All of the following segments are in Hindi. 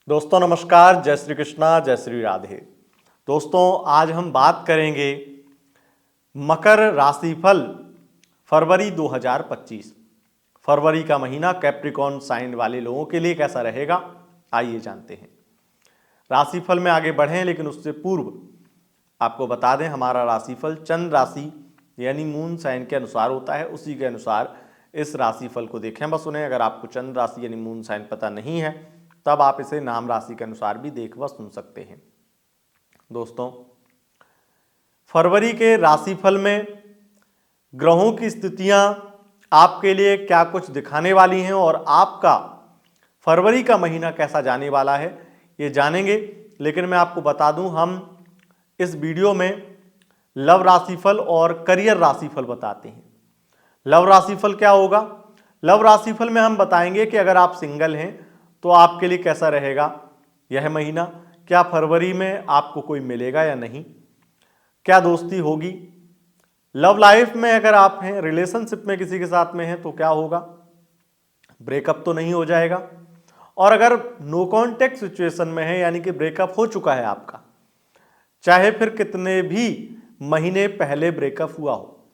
दोस्तों नमस्कार, जय श्री कृष्णा, जय श्री राधे। दोस्तों आज हम बात करेंगे मकर राशिफल फरवरी 2025। फरवरी का महीना कैप्रिकॉर्न साइन वाले लोगों के लिए कैसा रहेगा, आइए जानते हैं। राशिफल में आगे बढ़ें लेकिन उससे पूर्व आपको बता दें हमारा राशिफल चंद्र राशि यानी मून साइन के अनुसार होता है, उसी के अनुसार इस राशिफल को देखें। बस उन्हें अगर आपको चंद्र राशि यानी मून साइन पता नहीं है तब आप इसे नाम राशि के अनुसार भी देख व सुन सकते हैं। दोस्तों फरवरी के राशिफल में ग्रहों की स्थितियां आपके लिए क्या कुछ दिखाने वाली हैं और आपका फरवरी का महीना कैसा जाने वाला है ये जानेंगे। लेकिन मैं आपको बता दूं, हम इस वीडियो में लव राशिफल और करियर राशिफल बताते हैं। लव राशिफल क्या होगा? लव राशिफल में हम बताएंगे कि अगर आप सिंगल हैं तो आपके लिए कैसा रहेगा यह महीना, क्या फरवरी में आपको कोई मिलेगा या नहीं, क्या दोस्ती होगी। लव लाइफ में अगर आप हैं, रिलेशनशिप में किसी के साथ में हैं तो क्या होगा, ब्रेकअप तो नहीं हो जाएगा। और अगर नो कॉन्टेक्ट सिचुएशन में है यानी कि ब्रेकअप हो चुका है आपका, चाहे फिर कितने भी महीने पहले ब्रेकअप हुआ हो,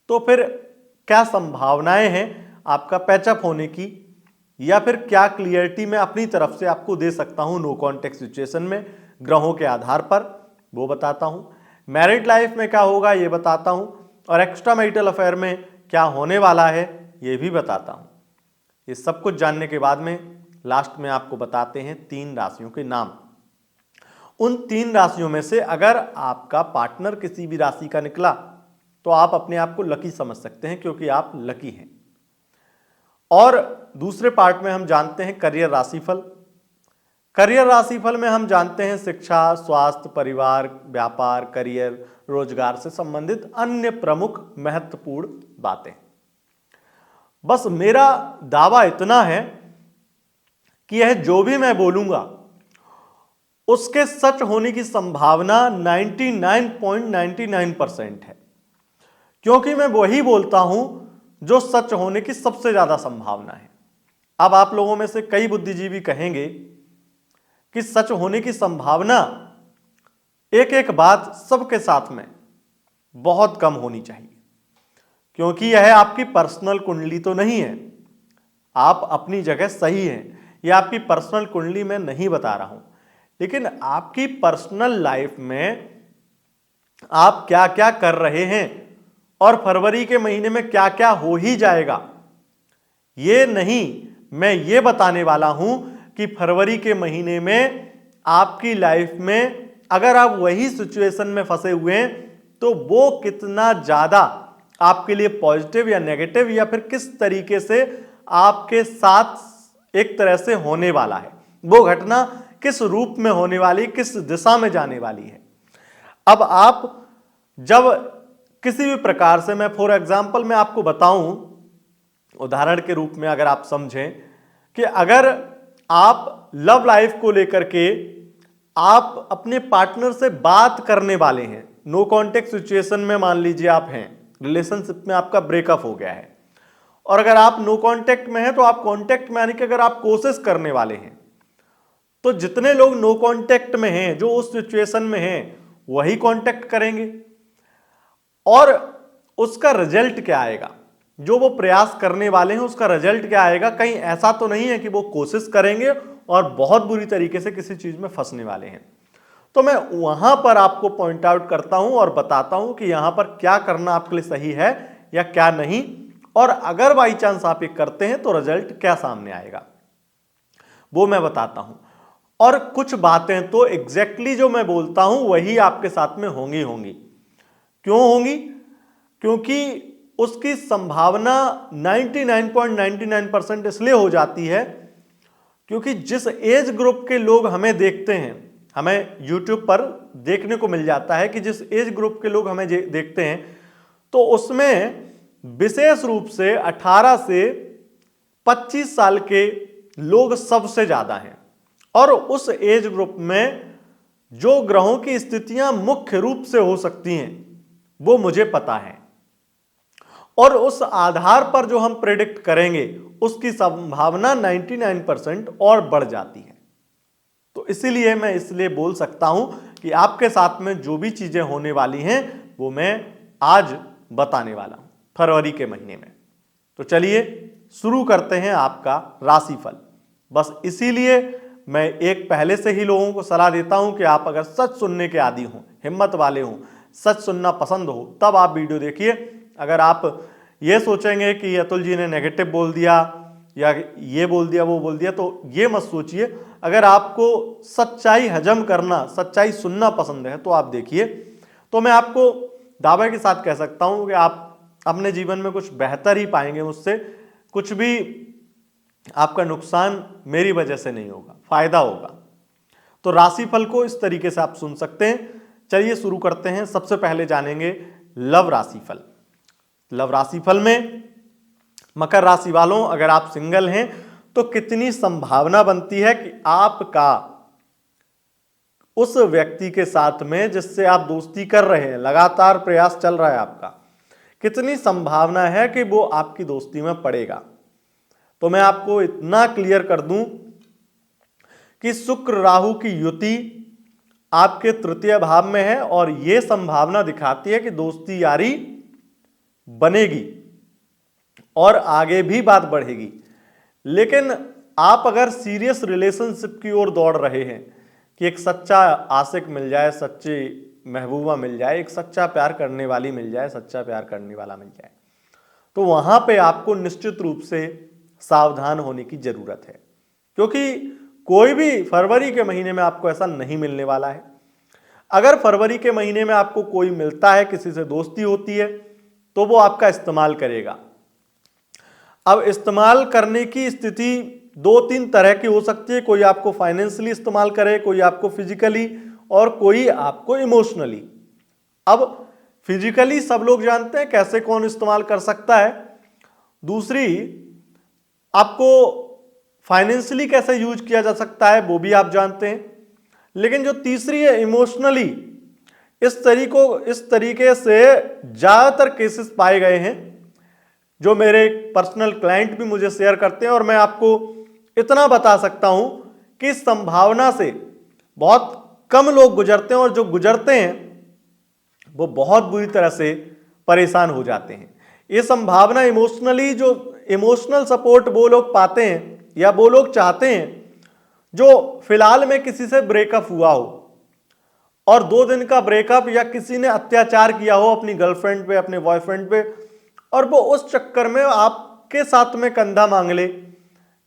तो फिर क्या संभावनाएं हैं आपका पैचअप होने की, या फिर क्या क्लियरिटी मैं अपनी तरफ से आपको दे सकता हूं नो कॉन्टेक्ट सिचुएशन में ग्रहों के आधार पर, वो बताता हूं। मैरिड लाइफ में क्या होगा ये बताता हूं, और एक्स्ट्रा मैरिटल अफेयर में क्या होने वाला है ये भी बताता हूं। ये सब कुछ जानने के बाद में लास्ट में आपको बताते हैं 3 राशियों के नाम। उन 3 राशियों में से अगर आपका पार्टनर किसी भी राशि का निकला तो आप अपने आप को लकी समझ सकते हैं, क्योंकि आप लकी हैं। और दूसरे पार्ट में हम जानते हैं करियर राशिफल। करियर राशिफल में हम जानते हैं शिक्षा, स्वास्थ्य, परिवार, व्यापार, करियर, रोजगार से संबंधित अन्य प्रमुख महत्वपूर्ण बातें। बस मेरा दावा इतना है कि यह जो भी मैं बोलूंगा उसके सच होने की संभावना 99.99% है, क्योंकि मैं वही बोलता हूं जो सच होने की सबसे ज्यादा संभावना है। अब आप लोगों में से कई बुद्धिजीवी कहेंगे कि सच होने की संभावना एक एक बात सबके साथ में बहुत कम होनी चाहिए, क्योंकि यह आपकी पर्सनल कुंडली तो नहीं है। आप अपनी जगह सही हैं, यह आपकी पर्सनल कुंडली में नहीं बता रहा हूं, लेकिन आपकी पर्सनल लाइफ में आप क्या क्या कर रहे हैं और फरवरी के महीने में क्या क्या हो ही जाएगा, ये नहीं, मैं ये बताने वाला हूं कि फरवरी के महीने में आपकी लाइफ में अगर आप वही सिचुएशन में फंसे हुए हैं तो वो कितना ज्यादा आपके लिए पॉजिटिव या नेगेटिव, या फिर किस तरीके से आपके साथ एक तरह से होने वाला है, वो घटना किस रूप में होने वाली, किस दिशा में जाने वाली है। अब आप जब किसी भी प्रकार से, मैं फॉर एग्जाम्पल मैं आपको बताऊं, उदाहरण के रूप में अगर आप समझें कि अगर आप लव लाइफ को लेकर के आप अपने पार्टनर से बात करने वाले हैं, नो कॉन्टेक्ट सिचुएशन में मान लीजिए आप हैं, रिलेशनशिप में आपका ब्रेकअप हो गया है, और अगर आप नो कॉन्टेक्ट में हैं तो आप कॉन्टेक्ट में यानी कि अगर आप कोशिश करने वाले हैं, तो जितने लोग नो कॉन्टेक्ट में हैं, जो उस सिचुएशन में हैं, वही कॉन्टेक्ट करेंगे। और उसका रिजल्ट क्या आएगा, जो वो प्रयास करने वाले हैं उसका रिजल्ट क्या आएगा। कहीं ऐसा तो नहीं है कि वो कोशिश करेंगे और बहुत बुरी तरीके से किसी चीज में फंसने वाले हैं। तो मैं वहां पर आपको पॉइंट आउट करता हूं और बताता हूं कि यहां पर क्या करना आपके लिए सही है या क्या नहीं, और अगर बाई चांस आप ये करते हैं तो रिजल्ट क्या सामने आएगा वो मैं बताता हूं। और कुछ बातें तो एग्जैक्टली जो मैं बोलता हूं वही आपके साथ में होंगी होंगी। क्यों होंगी? क्योंकि उसकी संभावना 99.99% इसलिए हो जाती है क्योंकि जिस एज ग्रुप के लोग हमें देखते हैं, हमें YouTube पर देखने को मिल जाता है कि जिस एज ग्रुप के लोग हमें देखते हैं, तो उसमें विशेष रूप से 18 से 25 साल के लोग सबसे ज्यादा हैं। और उस एज ग्रुप में जो ग्रहों की स्थितियां मुख्य रूप से हो सकती हैं वो मुझे पता है, और उस आधार पर जो हम प्रेडिक्ट करेंगे उसकी संभावना 99% और बढ़ जाती है। तो इसीलिए मैं इसलिए बोल सकता हूं कि आपके साथ में जो भी चीजें होने वाली हैं वो मैं आज बताने वाला हूं फरवरी के महीने में। तो चलिए शुरू करते हैं आपका राशिफल। बस इसीलिए मैं एक पहले से ही लोगों को सलाह देता हूं कि आप अगर सच सुनने के आदी हों, हिम्मत वाले हों, सच सुनना पसंद हो, तब आप वीडियो देखिए। अगर आप ये सोचेंगे कि अतुल जी ने नेगेटिव बोल दिया या ये बोल दिया वो बोल दिया, तो ये मत सोचिए। अगर आपको सच्चाई हजम करना, सच्चाई सुनना पसंद है तो आप देखिए। तो मैं आपको दावे के साथ कह सकता हूं कि आप अपने जीवन में कुछ बेहतर ही पाएंगे मुझसे। कुछ भी आपका नुकसान मेरी वजह से नहीं होगा, फायदा होगा। तो राशिफल को इस तरीके से आप सुन सकते हैं। चलिए शुरू करते हैं। सबसे पहले जानेंगे लव राशिफल। लव राशिफल में मकर राशि वालों, अगर आप सिंगल हैं तो कितनी संभावना बनती है कि आपका उस व्यक्ति के साथ में जिससे आप दोस्ती कर रहे हैं, लगातार प्रयास चल रहा है आपका, कितनी संभावना है कि वो आपकी दोस्ती में पड़ेगा। तो मैं आपको इतना क्लियर कर दूं कि शुक्र राहु की युति आपके तृतीय भाव में है और यह संभावना दिखाती है कि दोस्ती यारी बनेगी और आगे भी बात बढ़ेगी। लेकिन आप अगर सीरियस रिलेशनशिप की ओर दौड़ रहे हैं कि एक सच्चा आशिक मिल जाए, सच्ची महबूबा मिल जाए, एक सच्चा प्यार करने वाली मिल जाए, सच्चा प्यार करने वाला मिल जाए, तो वहां पे आपको निश्चित रूप से सावधान होने की जरूरत है। क्योंकि कोई भी फरवरी के महीने में आपको ऐसा नहीं मिलने वाला है। अगर फरवरी के महीने में आपको कोई मिलता है, किसी से दोस्ती होती है, तो वो आपका इस्तेमाल करेगा। अब इस्तेमाल करने की स्थिति दो तीन तरह की हो सकती है। कोई आपको फाइनेंशियली इस्तेमाल करे, कोई आपको फिजिकली और कोई आपको इमोशनली। अब फिजिकली सब लोग जानते हैं कैसे कौन इस्तेमाल कर सकता है। दूसरी, आपको फाइनेंशियली कैसे यूज किया जा सकता है वो भी आप जानते हैं। लेकिन जो तीसरी है इमोशनली, इस तरीके से ज्यादातर केसेस पाए गए हैं जो मेरे पर्सनल क्लाइंट भी मुझे शेयर करते हैं। और मैं आपको इतना बता सकता हूं कि इस संभावना से बहुत कम लोग गुजरते हैं और जो गुजरते हैं वो बहुत बुरी तरह से परेशान हो जाते हैं। ये संभावना इमोशनली, जो इमोशनल सपोर्ट वो लोग पाते हैं या वो लोग चाहते हैं जो फिलहाल में किसी से ब्रेकअप हुआ हो और 2 दिन का ब्रेकअप, या किसी ने अत्याचार किया हो अपनी गर्लफ्रेंड पे, अपने बॉयफ्रेंड पे, और वो उस चक्कर में आपके साथ में कंधा मांग ले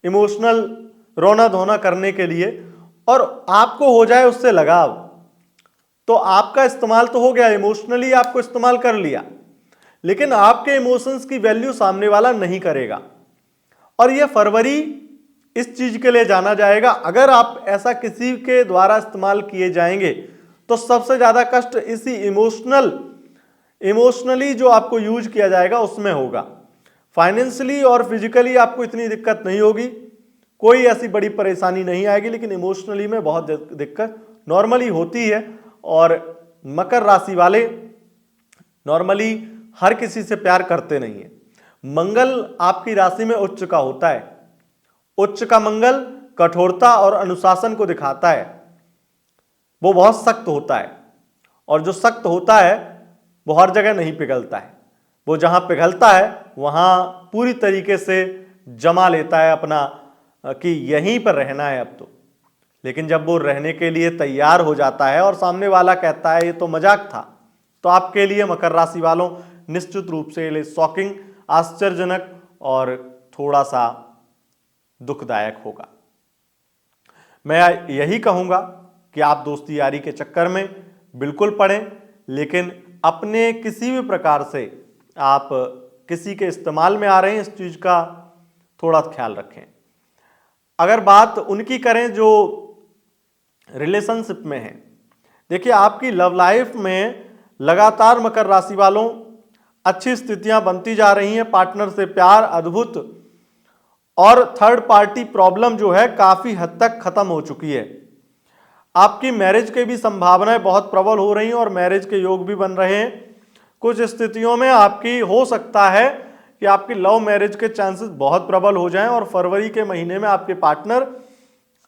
इमोशनल रोना धोना करने के लिए और आपको हो जाए उससे लगाव, तो आपका इस्तेमाल तो हो गया, इमोशनली आपको इस्तेमाल कर लिया, लेकिन आपके इमोशंस की वैल्यू सामने वाला नहीं करेगा। और यह फरवरी इस चीज के लिए जाना जाएगा। अगर आप ऐसा किसी के द्वारा इस्तेमाल किए जाएंगे तो सबसे ज्यादा कष्ट इसी इमोशनली जो आपको यूज किया जाएगा उसमें होगा। फाइनेंशियली और फिजिकली आपको इतनी दिक्कत नहीं होगी, कोई ऐसी बड़ी परेशानी नहीं आएगी, लेकिन इमोशनली में बहुत दिक्कत नॉर्मली होती है। और मकर राशि वाले नॉर्मली हर किसी से प्यार करते नहीं है। मंगल आपकी राशि में उच्च का होता है। उच्च का मंगल कठोरता और अनुशासन को दिखाता है। वो बहुत सख्त होता है और जो सख्त होता है वो हर जगह नहीं पिघलता है। वो जहां पिघलता है वहां पूरी तरीके से जमा लेता है अपना कि यहीं पर रहना है अब तो। लेकिन जब वो रहने के लिए तैयार हो जाता है और सामने वाला कहता है ये तो मजाक था, तो आपके लिए मकर राशि वालों निश्चित रूप से शॉकिंग, आश्चर्यजनक और थोड़ा सा दुखदायक होगा। मैं यही कहूंगा कि आप दोस्ती यारी के चक्कर में बिल्कुल पड़ें, लेकिन अपने किसी भी प्रकार से आप किसी के इस्तेमाल में आ रहे हैं इस चीज का थोड़ा ख्याल रखें। अगर बात उनकी करें जो रिलेशनशिप में है, देखिए आपकी लव लाइफ में लगातार मकर राशि वालों अच्छी स्थितियां बनती जा रही हैं। पार्टनर से प्यार अद्भुत और थर्ड पार्टी प्रॉब्लम जो है काफी हद तक खत्म हो चुकी है। आपकी मैरिज की भी संभावनाएं बहुत प्रबल हो रही हैं और मैरिज के योग भी बन रहे हैं। कुछ स्थितियों में आपकी हो सकता है कि आपकी लव मैरिज के चांसेस बहुत प्रबल हो जाएं और फरवरी के महीने में आपके पार्टनर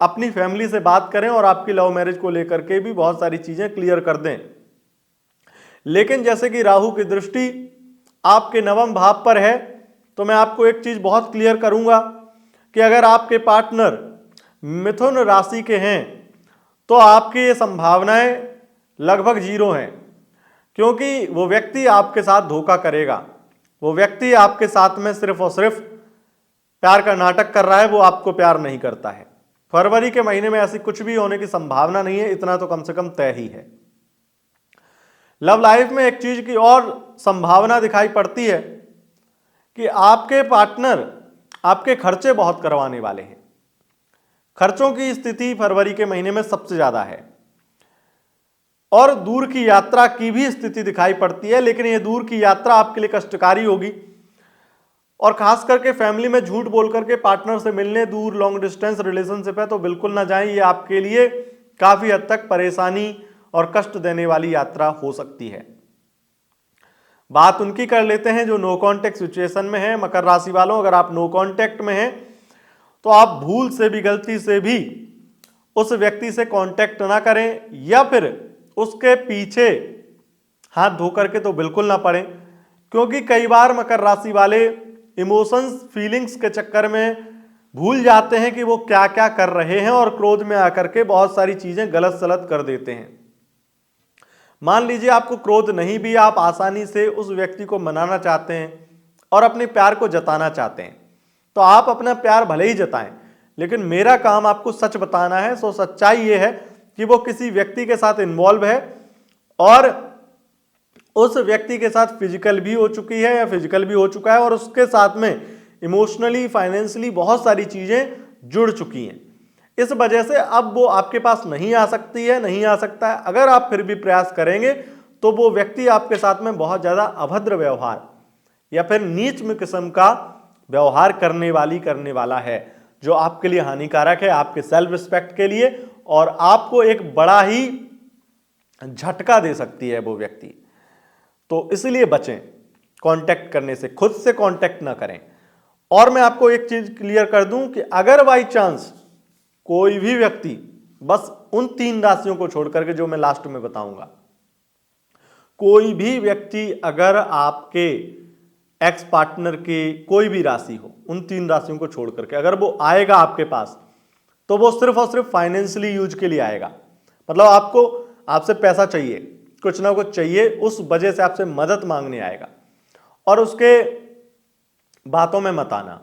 अपनी फैमिली से बात करें और आपकी लव मैरिज को लेकर के भी बहुत सारी चीजें क्लियर कर दें। लेकिन जैसे कि राहु की दृष्टि आपके नवम भाव पर है, तो मैं आपको एक चीज बहुत क्लियर करूंगा कि अगर आपके पार्टनर मिथुन राशि के हैं तो आपकी ये संभावनाएं लगभग जीरो हैं, क्योंकि वो व्यक्ति आपके साथ धोखा करेगा। वो व्यक्ति आपके साथ में सिर्फ और सिर्फ प्यार का नाटक कर रहा है, वो आपको प्यार नहीं करता है। फरवरी के महीने में ऐसी कुछ भी होने की संभावना नहीं है, इतना तो कम से कम तय ही है। लव लाइफ में एक चीज की और संभावना दिखाई पड़ती है कि आपके पार्टनर आपके खर्चे बहुत करवाने वाले हैं। खर्चों की स्थिति फरवरी के महीने में सबसे ज्यादा है और दूर की यात्रा की भी स्थिति दिखाई पड़ती है, लेकिन यह दूर की यात्रा आपके लिए कष्टकारी होगी और खास करके फैमिली में झूठ बोल करके पार्टनर से मिलने दूर लॉन्ग डिस्टेंस रिलेशनशिप है तो बिल्कुल ना जाएं। ये आपके लिए काफी हद तक परेशानी और कष्ट देने वाली यात्रा हो सकती है। बात उनकी कर लेते हैं जो नो कॉन्टेक्ट सिचुएशन में है। मकर राशि वालों, अगर आप नो कॉन्टेक्ट में हैं तो आप भूल से भी गलती से भी उस व्यक्ति से कांटेक्ट ना करें या फिर उसके पीछे हाथ धो करके तो बिल्कुल ना पड़े, क्योंकि कई बार मकर राशि वाले इमोशंस फीलिंग्स के चक्कर में भूल जाते हैं कि वो क्या क्या कर रहे हैं और क्रोध में आकर के बहुत सारी चीजें गलत सलत कर देते हैं। मान लीजिए आपको क्रोध नहीं भी, आप आसानी से उस व्यक्ति को मनाना चाहते हैं और अपने प्यार को जताना चाहते हैं, तो आप अपना प्यार भले ही जताएं, लेकिन मेरा काम आपको सच बताना है। सो सच्चाई ये है कि वो किसी व्यक्ति के साथ इन्वॉल्व है और उस व्यक्ति के साथ फिजिकल भी हो चुकी है या फिजिकल भी हो चुका है और उसके साथ में इमोशनली फाइनेंशियली बहुत सारी चीजें जुड़ चुकी हैं। इस वजह से अब वो आपके पास नहीं आ सकती है, नहीं आ सकता है। अगर आप फिर भी प्रयास करेंगे तो वो व्यक्ति आपके साथ में बहुत ज्यादा अभद्र व्यवहार या फिर नीच किस्म का व्यवहार करने वाला है, जो आपके लिए हानिकारक है, आपके सेल्फ रिस्पेक्ट के लिए, और आपको एक बड़ा ही झटका दे सकती है वो व्यक्ति। तो इसलिए बचें कांटेक्ट करने से, खुद से कांटेक्ट ना करें। और मैं आपको एक चीज क्लियर कर दूं कि अगर बाई चांस कोई भी व्यक्ति, बस उन 3 राशियों को छोड़ करके जो मैं लास्ट में बताऊंगा, कोई भी व्यक्ति अगर आपके एक्स पार्टनर की कोई भी राशि हो, उन 3 राशियों को छोड़ करके अगर वो आएगा आपके पास, तो वो सिर्फ और सिर्फ फाइनेंशियली यूज के लिए आएगा। मतलब आपसे पैसा चाहिए, कुछ ना कुछ चाहिए, उस वजह से आपसे मदद मांगने आएगा और उसके बातों में मत आना।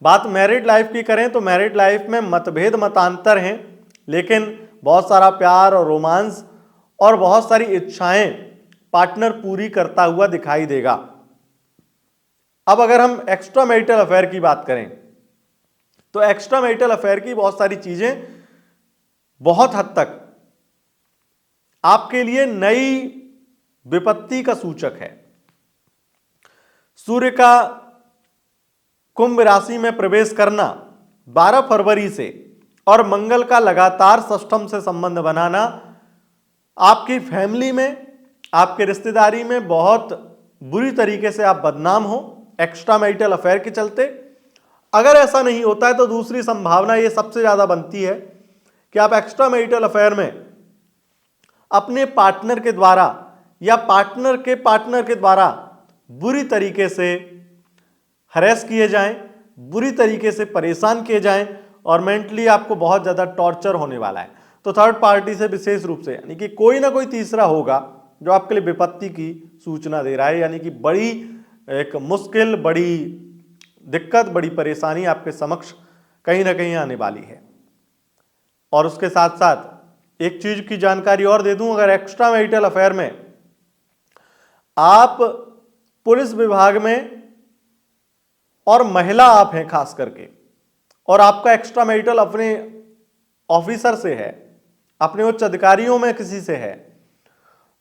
बात मैरिड लाइफ की करें तो मैरिड लाइफ में मतभेद मतांतर हैं, लेकिन बहुत सारा प्यार और रोमांस और बहुत सारी इच्छाएं पार्टनर पूरी करता हुआ दिखाई देगा। अब अगर हम एक्स्ट्रा मैरिटल अफेयर की बात करें तो एक्स्ट्रा मैरिटल अफेयर की बहुत सारी चीजें बहुत हद तक आपके लिए नई विपत्ति का सूचक है। सूर्य का कुंभ राशि में प्रवेश करना 12 फरवरी से और मंगल का लगातार षष्ठम से संबंध बनाना आपकी फैमिली में, आपके रिश्तेदारी में बहुत बुरी तरीके से आप बदनाम हो एक्स्ट्रा मैरिटल अफेयर के चलते। अगर ऐसा नहीं होता है तो दूसरी संभावना ये सबसे ज्यादा बनती है कि आप एक्स्ट्रा मैरिटल अफेयर में अपने पार्टनर के द्वारा या पार्टनर के द्वारा बुरी तरीके से हरेस किए जाएं, बुरी तरीके से परेशान किए जाएं और मेंटली आपको बहुत ज्यादा टॉर्चर होने वाला है। तो थर्ड पार्टी से विशेष रूप से, यानी कि कोई ना कोई तीसरा होगा जो आपके लिए विपत्ति की सूचना दे रहा है, यानी कि बड़ी एक मुश्किल, बड़ी दिक्कत, बड़ी परेशानी आपके समक्ष कहीं ना कहीं आने वाली है। और उसके साथ साथ एक चीज की जानकारी और दे दूं, अगर एक्स्ट्रा मैरिटल अफेयर में आप पुलिस विभाग में और महिला आप हैं खास करके, और आपका एक्स्ट्रा मैरिटल अपने ऑफिसर से है, अपने उच्च अधिकारियों में किसी से है,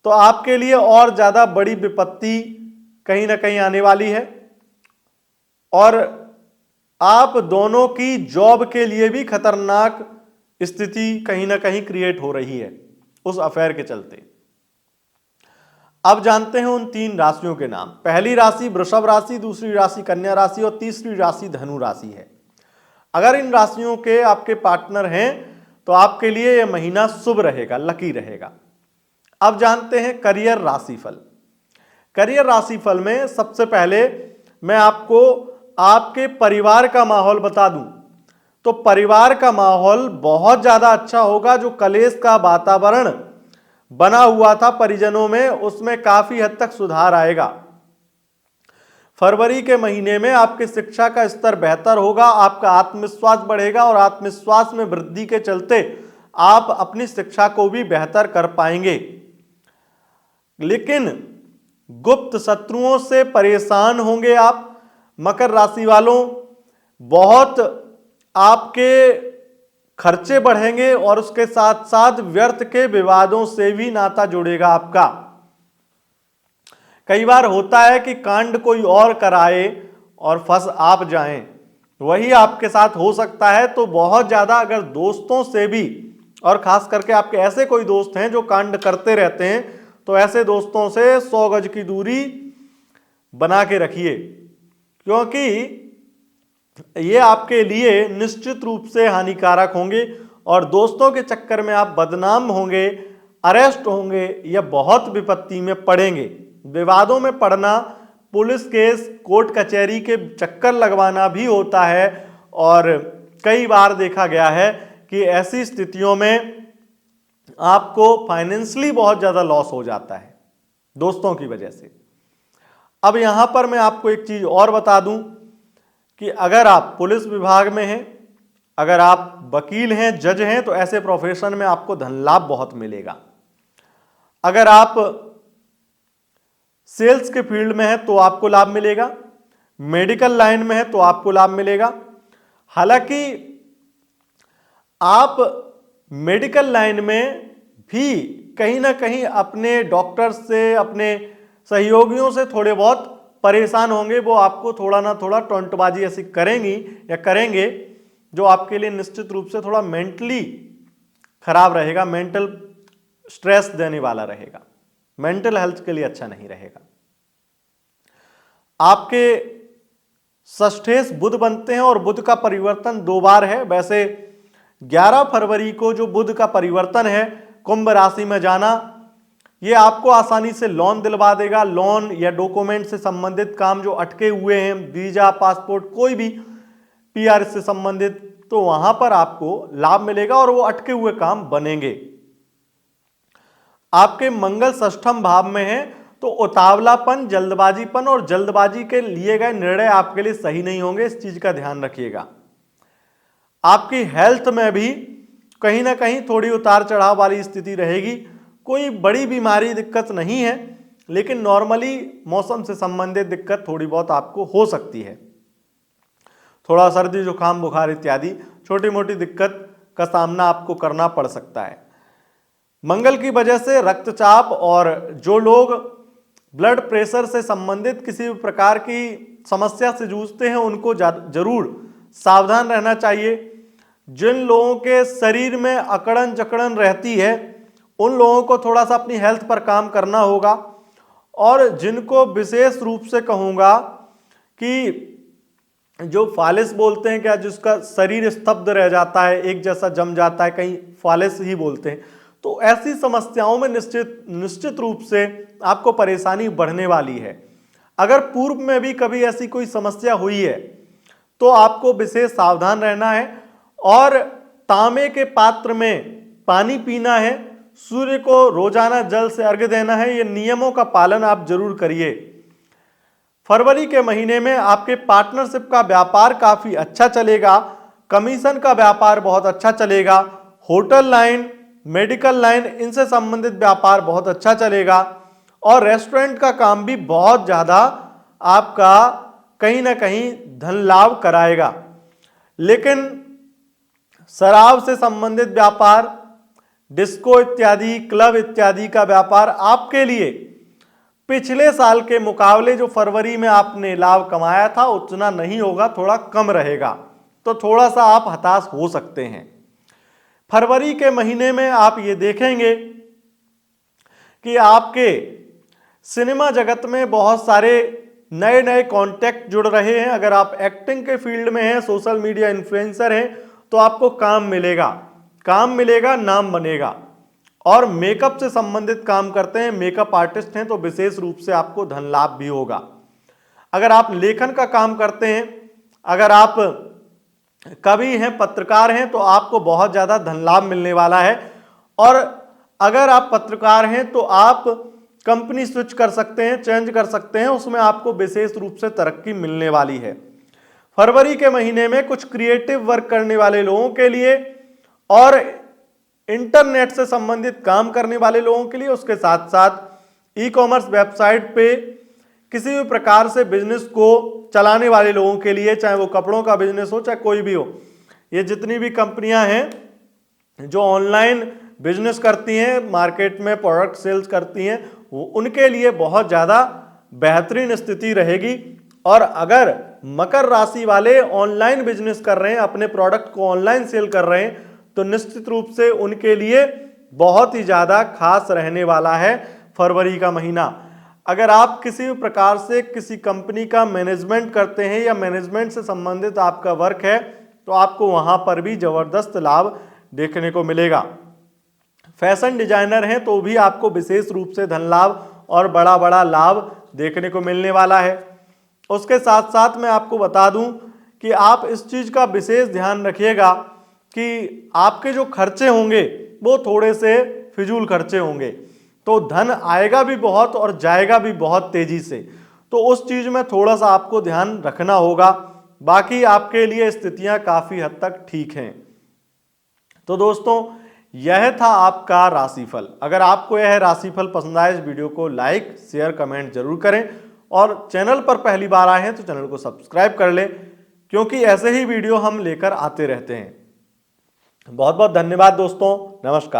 तो आपके लिए और ज्यादा बड़ी विपत्ति कहीं ना कहीं आने वाली है और आप दोनों की जॉब के लिए भी खतरनाक स्थिति कहीं ना कहीं क्रिएट हो रही है उस अफेयर के चलते। अब जानते हैं उन 3 राशियों के नाम। पहली राशि वृषभ राशि, दूसरी राशि कन्या राशि और तीसरी राशि धनु राशि है। अगर इन राशियों के आपके पार्टनर हैं तो आपके लिए यह महीना शुभ रहेगा, लकी रहेगा। अब जानते हैं करियर राशिफल। करियर राशिफल में सबसे पहले मैं आपको आपके परिवार का माहौल बता दूं तो परिवार का माहौल बहुत ज्यादा अच्छा होगा। जो कलेश का वातावरण बना हुआ था परिजनों में, उसमें काफी हद तक सुधार आएगा। फरवरी के महीने में आपकी शिक्षा का स्तर बेहतर होगा, आपका आत्मविश्वास बढ़ेगा और आत्मविश्वास में वृद्धि के चलते आप अपनी शिक्षा को भी बेहतर कर पाएंगे। लेकिन गुप्त शत्रुओं से परेशान होंगे आप। मकर राशि वालों, बहुत आपके खर्चे बढ़ेंगे और उसके साथ साथ व्यर्थ के विवादों से भी नाता जुड़ेगा आपका। कई बार होता है कि कांड कोई और कराए और फंस आप जाएं, वही आपके साथ हो सकता है। तो बहुत ज्यादा अगर दोस्तों से भी, और खास करके आपके ऐसे कोई दोस्त हैं जो कांड करते रहते हैं, तो ऐसे दोस्तों से 100 गज की दूरी बना के रखिए, क्योंकि ये आपके लिए निश्चित रूप से हानिकारक होंगे और दोस्तों के चक्कर में आप बदनाम होंगे, अरेस्ट होंगे या बहुत विपत्ति में पड़ेंगे। विवादों में पड़ना, पुलिस केस, कोर्ट कचहरी के चक्कर लगवाना भी होता है और कई बार देखा गया है कि ऐसी स्थितियों में आपको फाइनेंशियली बहुत ज्यादा लॉस हो जाता है दोस्तों की वजह से। अब यहां पर मैं आपको एक चीज और बता दूं कि अगर आप पुलिस विभाग में हैं, अगर आप वकील हैं, जज हैं, तो ऐसे प्रोफेशन में आपको धन लाभ बहुत मिलेगा। अगर आप सेल्स के फील्ड में हैं तो आपको लाभ मिलेगा, मेडिकल लाइन में है तो आपको लाभ मिलेगा। हालांकि आप मेडिकल लाइन में भी कहीं ना कहीं अपने डॉक्टर से, अपने सहयोगियों से थोड़े बहुत परेशान होंगे। वो आपको थोड़ा ना थोड़ा टोंटबाजी ऐसी करेंगी या करेंगे जो आपके लिए निश्चित रूप से थोड़ा मेंटली खराब रहेगा, मेंटल स्ट्रेस देने वाला रहेगा, मेंटल हेल्थ के लिए अच्छा नहीं रहेगा। आपके षष्ठेश बुध बनते हैं और बुध का परिवर्तन 2 बार है। वैसे 11 फरवरी को जो बुध का परिवर्तन है, कुंभ राशि में जाना, ये आपको आसानी से लोन दिलवा देगा। लोन या डॉक्यूमेंट से संबंधित काम जो अटके हुए हैं, वीजा, पासपोर्ट, कोई भी पीआर से संबंधित, तो वहां पर आपको लाभ मिलेगा और वो अटके हुए काम बनेंगे। आपके मंगल षष्ठम भाव में है तो उतावलापन, जल्दबाजीपन और जल्दबाजी के लिए गए निर्णय आपके लिए सही नहीं होंगे, इस चीज का ध्यान रखिएगा। आपकी हेल्थ में भी कहीं ना कहीं थोड़ी उतार चढ़ाव वाली स्थिति रहेगी। कोई बड़ी बीमारी, दिक्कत नहीं है, लेकिन नॉर्मली मौसम से संबंधित दिक्कत थोड़ी बहुत आपको हो सकती है। थोड़ा सर्दी, जुकाम, बुखार इत्यादि छोटी मोटी दिक्कत का सामना आपको करना पड़ सकता है। मंगल की वजह से रक्तचाप और जो लोग ब्लड प्रेशर से संबंधित किसी भी प्रकार की समस्या से जूझते हैं, उनको जरूर सावधान रहना चाहिए। जिन लोगों के शरीर में अकड़न जकड़न रहती है, उन लोगों को थोड़ा सा अपनी हेल्थ पर काम करना होगा। और जिनको विशेष रूप से कहूँगा कि जो फालिस बोलते हैं, क्या जिसका शरीर स्तब्ध रह जाता है, एक जैसा जम जाता है, कहीं फालिस ही बोलते हैं, तो ऐसी समस्याओं में निश्चित रूप से आपको परेशानी बढ़ने वाली है। अगर पूर्व में भी कभी ऐसी कोई समस्या हुई है तो आपको विशेष सावधान रहना है और तांबे के पात्र में पानी पीना है, सूर्य को रोजाना जल से अर्घ्य देना है। ये नियमों का पालन आप जरूर करिए। फरवरी के महीने में आपके पार्टनरशिप का व्यापार काफी अच्छा चलेगा, कमीशन का व्यापार बहुत अच्छा चलेगा, होटल लाइन, मेडिकल लाइन, इनसे संबंधित व्यापार बहुत अच्छा चलेगा और रेस्टोरेंट का काम भी बहुत ज्यादा आपका कहीं ना कहीं धन लाभ कराएगा। लेकिन शराब से संबंधित व्यापार, डिस्को इत्यादि, क्लब इत्यादि का व्यापार आपके लिए पिछले साल के मुकाबले जो फरवरी में आपने लाभ कमाया था उतना नहीं होगा, थोड़ा कम रहेगा, तो थोड़ा सा आप हताश हो सकते हैं। फरवरी के महीने में आप ये देखेंगे कि आपके सिनेमा जगत में बहुत सारे नए नए कॉन्टैक्ट जुड़ रहे हैं। अगर आप एक्टिंग के फील्ड में हैं, सोशल मीडिया इन्फ्लुएंसर हैं, तो आपको काम मिलेगा, नाम बनेगा। और मेकअप से संबंधित काम करते हैं, मेकअप आर्टिस्ट हैं, तो विशेष रूप से आपको धन लाभ भी होगा। अगर आप लेखन का काम करते हैं, अगर आप कवि हैं, पत्रकार हैं, तो आपको बहुत ज़्यादा धन लाभ मिलने वाला है। और अगर आप पत्रकार हैं तो आप कंपनी स्विच कर सकते हैं, चेंज कर सकते हैं, उसमें आपको विशेष रूप से तरक्की मिलने वाली है। फरवरी के महीने में कुछ क्रिएटिव वर्क करने वाले लोगों के लिए और इंटरनेट से संबंधित काम करने वाले लोगों के लिए, उसके साथ साथ ई कॉमर्स वेबसाइट पे किसी भी प्रकार से बिजनेस को चलाने वाले लोगों के लिए, चाहे वो कपड़ों का बिजनेस हो चाहे कोई भी हो, ये जितनी भी कंपनियां हैं जो ऑनलाइन बिजनेस करती हैं, मार्केट में प्रोडक्ट सेल्स करती हैं, वो उनके लिए बहुत ज़्यादा बेहतरीन स्थिति रहेगी। और अगर मकर राशि वाले ऑनलाइन बिजनेस कर रहे हैं, अपने प्रोडक्ट को ऑनलाइन सेल कर रहे हैं, तो निश्चित रूप से उनके लिए बहुत ही ज़्यादा खास रहने वाला है फरवरी का महीना। अगर आप किसी भी प्रकार से किसी कंपनी का मैनेजमेंट करते हैं या मैनेजमेंट से संबंधित आपका वर्क है, तो आपको वहाँ पर भी ज़बरदस्त लाभ देखने को मिलेगा। फैशन डिजाइनर हैं तो भी आपको विशेष रूप से धन लाभ और बड़ा बड़ा लाभ देखने को मिलने वाला है। उसके साथ साथ मैं आपको बता दूं कि आप इस चीज़ का विशेष ध्यान रखिएगा कि आपके जो खर्चे होंगे वो थोड़े से फिजूल खर्चे होंगे, तो धन आएगा भी बहुत और जाएगा भी बहुत तेजी से, तो उस चीज़ में थोड़ा सा आपको ध्यान रखना होगा। बाकी आपके लिए स्थितियां काफ़ी हद तक ठीक हैं। तो दोस्तों, यह था आपका राशिफल। अगर आपको यह राशिफल पसंद आए, इस वीडियो को लाइक शेयर कमेंट जरूर करें, और चैनल पर पहली बार आए हैं तो चैनल को सब्सक्राइब कर लें, क्योंकि ऐसे ही वीडियो हम लेकर आते रहते हैं। बहुत बहुत धन्यवाद दोस्तों, नमस्कार।